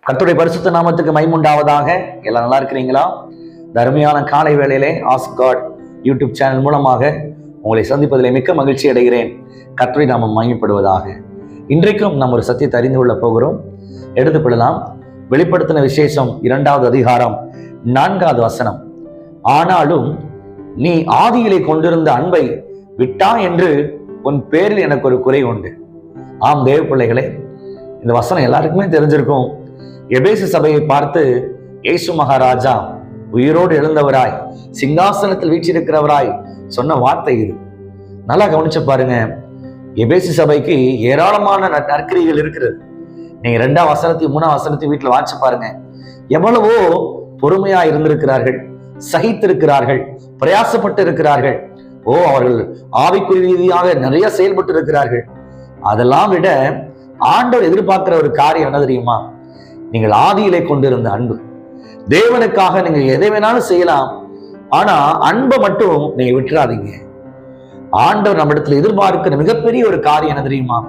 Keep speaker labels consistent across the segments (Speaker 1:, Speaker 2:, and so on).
Speaker 1: கர்த்தருடைய பரிசுத்த நாமத்துக்கு மகிமையுண்டாவதாக. எல்லாம் நல்லா இருக்கிறீங்களா? இந்த அருமையான காலை வேளையிலே ஆஸ்க் காட் யூடியூப் சேனல் மூலமாக உங்களை சந்திப்பதிலே மிக்க மகிழ்ச்சி அடைகிறேன். கர்த்தருடைய நாமம் மகிமைப்படுவதாக. இன்றைக்கும் நாம் ஒரு சத்தியத்தை அறிந்து கொள்ள போகிறோம். எடுத்துக்கொள்ளலாம். வெளிப்படுத்தின விசேஷம் 2வது அதிகாரம் 4வது வசனம். ஆனாலும் நீ ஆதியிலே கொண்டிருந்த அன்பை விட்டா என்று உன் பேரில் எனக்கு ஒரு குறை உண்டு. ஆம் தேவ பிள்ளைகளே, இந்த வசனம் எல்லாருக்குமே தெரிஞ்சிருக்கும். எபேசு சபையை பார்த்து இயேசு மகாராஜா உயிரோடு எழுந்தவராய் சிங்காசனத்தில் வீற்றிருக்கிறவராய் சொன்ன வார்த்தை இது. நல்லா கவனிச்சு பாருங்க. எபேசு சபைக்கு ஏராளமான நற்கிரிகள் இருக்கிறது. நீங்க 2ஆம் வசனத்தையும் 3ஆம் வசனத்தையும் வீட்டுல வாசிச்சு பாருங்க. எவ்வளவோ பொறுமையா இருந்திருக்கிறார்கள், சகித்திருக்கிறார்கள், பிரயாசப்பட்டு இருக்கிறார்கள். அவர்கள் ஆவிக்குரிய ரீதியாக நிறைய செயல்பட்டு இருக்கிறார்கள். அதெல்லாம் விட ஆண்டவர் எதிர்பார்க்கிற ஒரு காரியம் என்ன தெரியுமா? நீங்கள் ஆதியிலே கொண்டிருந்த அன்பு. தேவனுக்காக நீங்க எதை வேணாலும் செய்யலாம், ஆனா அன்பை மட்டும் நீங்க விட்டுறாதீங்க. ஆண்டவர் நம்ம இடத்துல எதிர்பார்க்கிற மிகப்பெரிய ஒரு காரியம் என்ன தெரியுமா?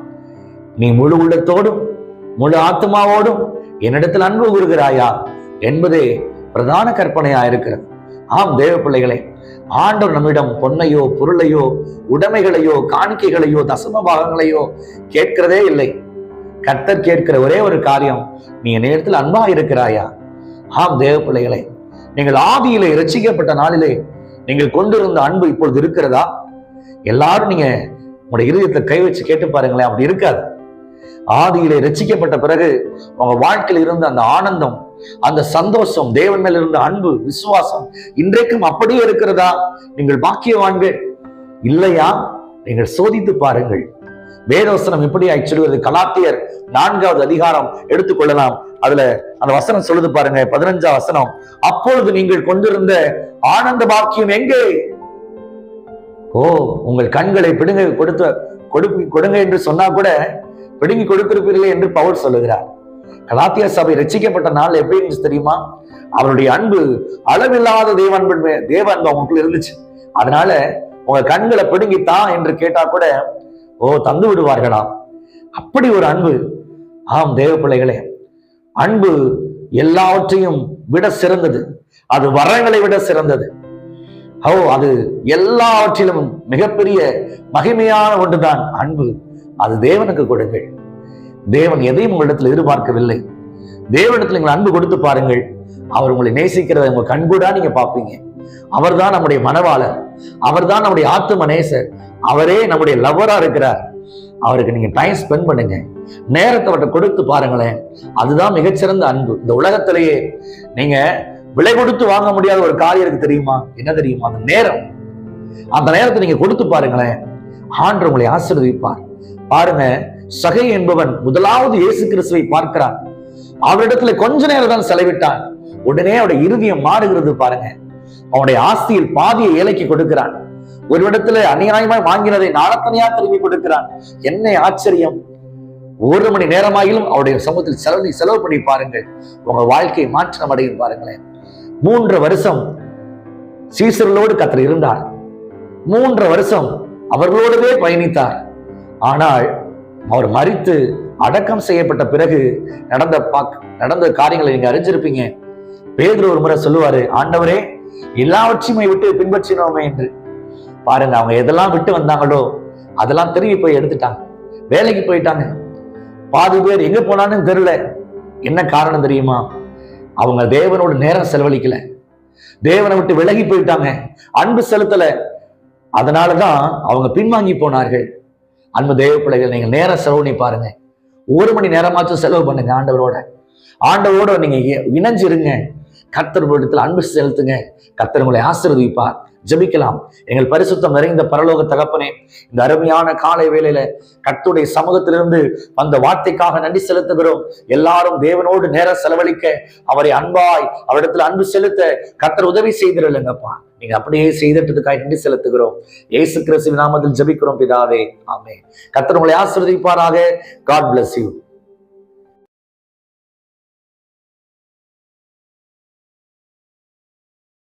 Speaker 1: நீ முழு உள்ளத்தோடும் முழு ஆத்மாவோடும் என்னிடத்தில் அன்பு கூறுகிறாயா என்பதே பிரதான கற்பனையா இருக்கிறது. ஆம் தேவ பிள்ளைகளே, ஆண்டவர் நம்மிடம் பொன்னையோ பொருளையோ உடைமைகளையோ காணிக்கைகளையோ தசம பாகங்களையோ கேட்கிறதே இல்லை. கர்த்தர் கேட்கிற ஒரே ஒரு காரியம், நீ நேரத்தில் அன்பா இருக்கிறாயா? ஆம் தேவ பிள்ளைகளே, நீங்கள் ஆதியிலே இரட்சிக்கப்பட்ட நாளிலே நீங்கள் கொண்டிருந்த அன்பு இப்பொழுது இருக்கிறதா? எல்லாரும் நீங்க உங்களுடைய இருதயத்தை கை வச்சு கேட்டு பாருங்களேன். அப்படி இருக்காது. ஆதியிலே இரட்சிக்கப்பட்ட பிறகு உங்க வாழ்க்கையில் இருந்த அந்த ஆனந்தம், அந்த சந்தோஷம், தேவன் மேல் இருந்த அன்பு, விசுவாசம் இன்றைக்கும் அப்படியே இருக்கிறதா? நீங்கள் பாக்கியவான்கள் இல்லையா? நீங்கள் சோதித்து பாருங்கள். வேதவசனம் இப்படி சொல்லுவது. கலாத்தியர் 4வது அதிகாரம் எடுத்துக்கொள்ளலாம். அதுல அந்த வசனம் சொல்லுது பாருங்க, 15ஆம் வசனம். அப்பொழுது நீங்கள் கொண்டிருந்த ஆனந்த பாக்கியம் எங்கே? உங்கள் கண்களை பிடுங்க கொடுங்க என்று சொன்னா கூட பிடுங்கி கொடுத்திருப்பீர்களே என்று பவுல் சொல்லுகிறார். கலாத்திய சபை ரட்சிக்கப்பட்ட நாள் எப்படி இருந்துச்சு தெரியுமா? அவருடைய அன்பு அளவில்லாத தேவ அன்பு அவங்களுக்குள்ள இருந்துச்சு. அதனால உங்க கண்களை பிடுங்கித்தான் என்று கேட்டா கூட தந்து விடுவார்களாம். அப்படி ஒரு அன்பு. ஆம் தேவ பிள்ளைகளே, அன்பு எல்லாவற்றையும் விட சிறந்தது. அது வரங்களை விட சிறந்தது. அது எல்லாவற்றிலும் மிகப்பெரிய மகிமையான ஒன்றுதான் அன்பு. அது தேவனுக்கு கொடுங்கள். தேவன் எதையும் உங்களிடத்தில் எதிர்பார்க்கவில்லை. தேவனிடத்தில் நீங்கள் அன்பு கொடுத்து பாருங்கள். அவர் உங்களை நேசிக்கிறத உங்க கண்கூடா நீங்க பார்ப்பீங்க. அவர் தான் நம்முடைய மனவாளர், அவர் தான் நம்முடைய ஆத்தும நேசர், அவரே நம்முடைய லவ்வரா இருக்கிறார். அவருக்கு நீங்க டைம் ஸ்பெண்ட் பண்ணுங்க, நேரத்தை அவர்கிட்ட கொடுத்து பாருங்களேன். அதுதான் மிகச்சிறந்த அன்பு. இந்த உலகத்திலேயே நீங்க விலை கொடுத்து வாங்க முடியாத ஒரு காரியம் இருக்கு தெரியுமா? என்ன தெரியுமா? அந்த நேரம். அந்த நேரத்தை நீங்க கொடுத்து பாருங்களேன். ஆண்டவர் உங்களை ஆசீர்வதிப்பார். பாருங்க, சகை என்பவன் முதலாவது இயேசு கிறிஸ்துவை பார்க்கிறான். அவரிடத்துல கொஞ்ச நேரம் தான் செலவிட்டான். உடனே அவருடைய இருதயம் மாறுகிறது பாருங்க. அவனுடைய ஆஸ்தியில் பாதியை ஏழைக்கு கொடுக்கிறான். ஒரு இடத்துல அநியாயமாய் வாங்கினதை நாளத்தனையா திரும்பி கொடுக்கிறான். என்ன ஆச்சரியம்! 1 மணி நேரமாகிலும் அவருடைய சமூகத்தில் செலவு பண்ணி பாருங்கள். உங்க வாழ்க்கையை மாற்றம் அடையும் பாருங்களேன். 3 வருஷம் சீசர்களோடு கர்த்தர் இருந்தார். 3 வருஷம் அவர்களோடவே பயணித்தார். ஆனால் அவர் மரித்து அடக்கம் செய்யப்பட்ட பிறகு நடந்த காரியங்களை நீங்க அறிஞ்சிருப்பீங்க. பேதுரு ஒரு முறை சொல்லுவாரு, ஆண்டவரே, எல்லாவற்றையுமே விட்டு பின்பற்றினோமே என்று. பாருங்க, அவங்க எதெல்லாம் விட்டு வந்தாங்களோ அதெல்லாம் திரும்பி போய் எடுத்துட்டாங்க. வேலைக்கு போயிட்டாங்க. பாதி பேர் எங்க போனான்னு தெரியல. என்ன காரணம் தெரியுமா? அவங்க தேவனோட நேரம் செலவழிக்கல, தேவனை விட்டு விலகி போயிட்டாங்க, அன்பு செலுத்தல. அதனாலதான் அவங்க பின்வாங்கி போனார்கள். அன்பு தேவ பிள்ளைகள், நீங்க நேரம் செலவு பாருங்க. 1 மணி நேரமாச்சும் செலவு பண்ணுங்க. ஆண்டவரோட நீங்க இணைஞ்சிருங்க. கர்த்தர் இடத்துல அன்பு செலுத்துங்க. கர்த்தர் உங்களை ஆசீர்வதிப்பார். ஜெபிக்கலாம். எங்கள் பரிசுத்தம் நிறைந்த பரலோக தகப்பனே, இந்த அருமையான காலை வேளையில கர்த்தருடைய சமூகத்திலிருந்து வந்த வார்த்தைக்காக நன்றி செலுத்துகிறோம். எல்லாரும் தேவனோடு நேரம் செலவழிக்க, அவரை அன்பாய் அவரிடத்துல அன்பு செலுத்த கர்த்தர் உதவி செய்திருங்கப்பா. நீங்க அப்படியே செய்ததுக்காக நன்றி செலுத்துகிறோம். இயேசு கிறிஸ்துவின் நாமத்தில் ஜெபிக்கிறோம் பிதாவே, ஆமென். கர்த்தர் உங்களை ஆசீர்வதிப்பாராக. God bless you.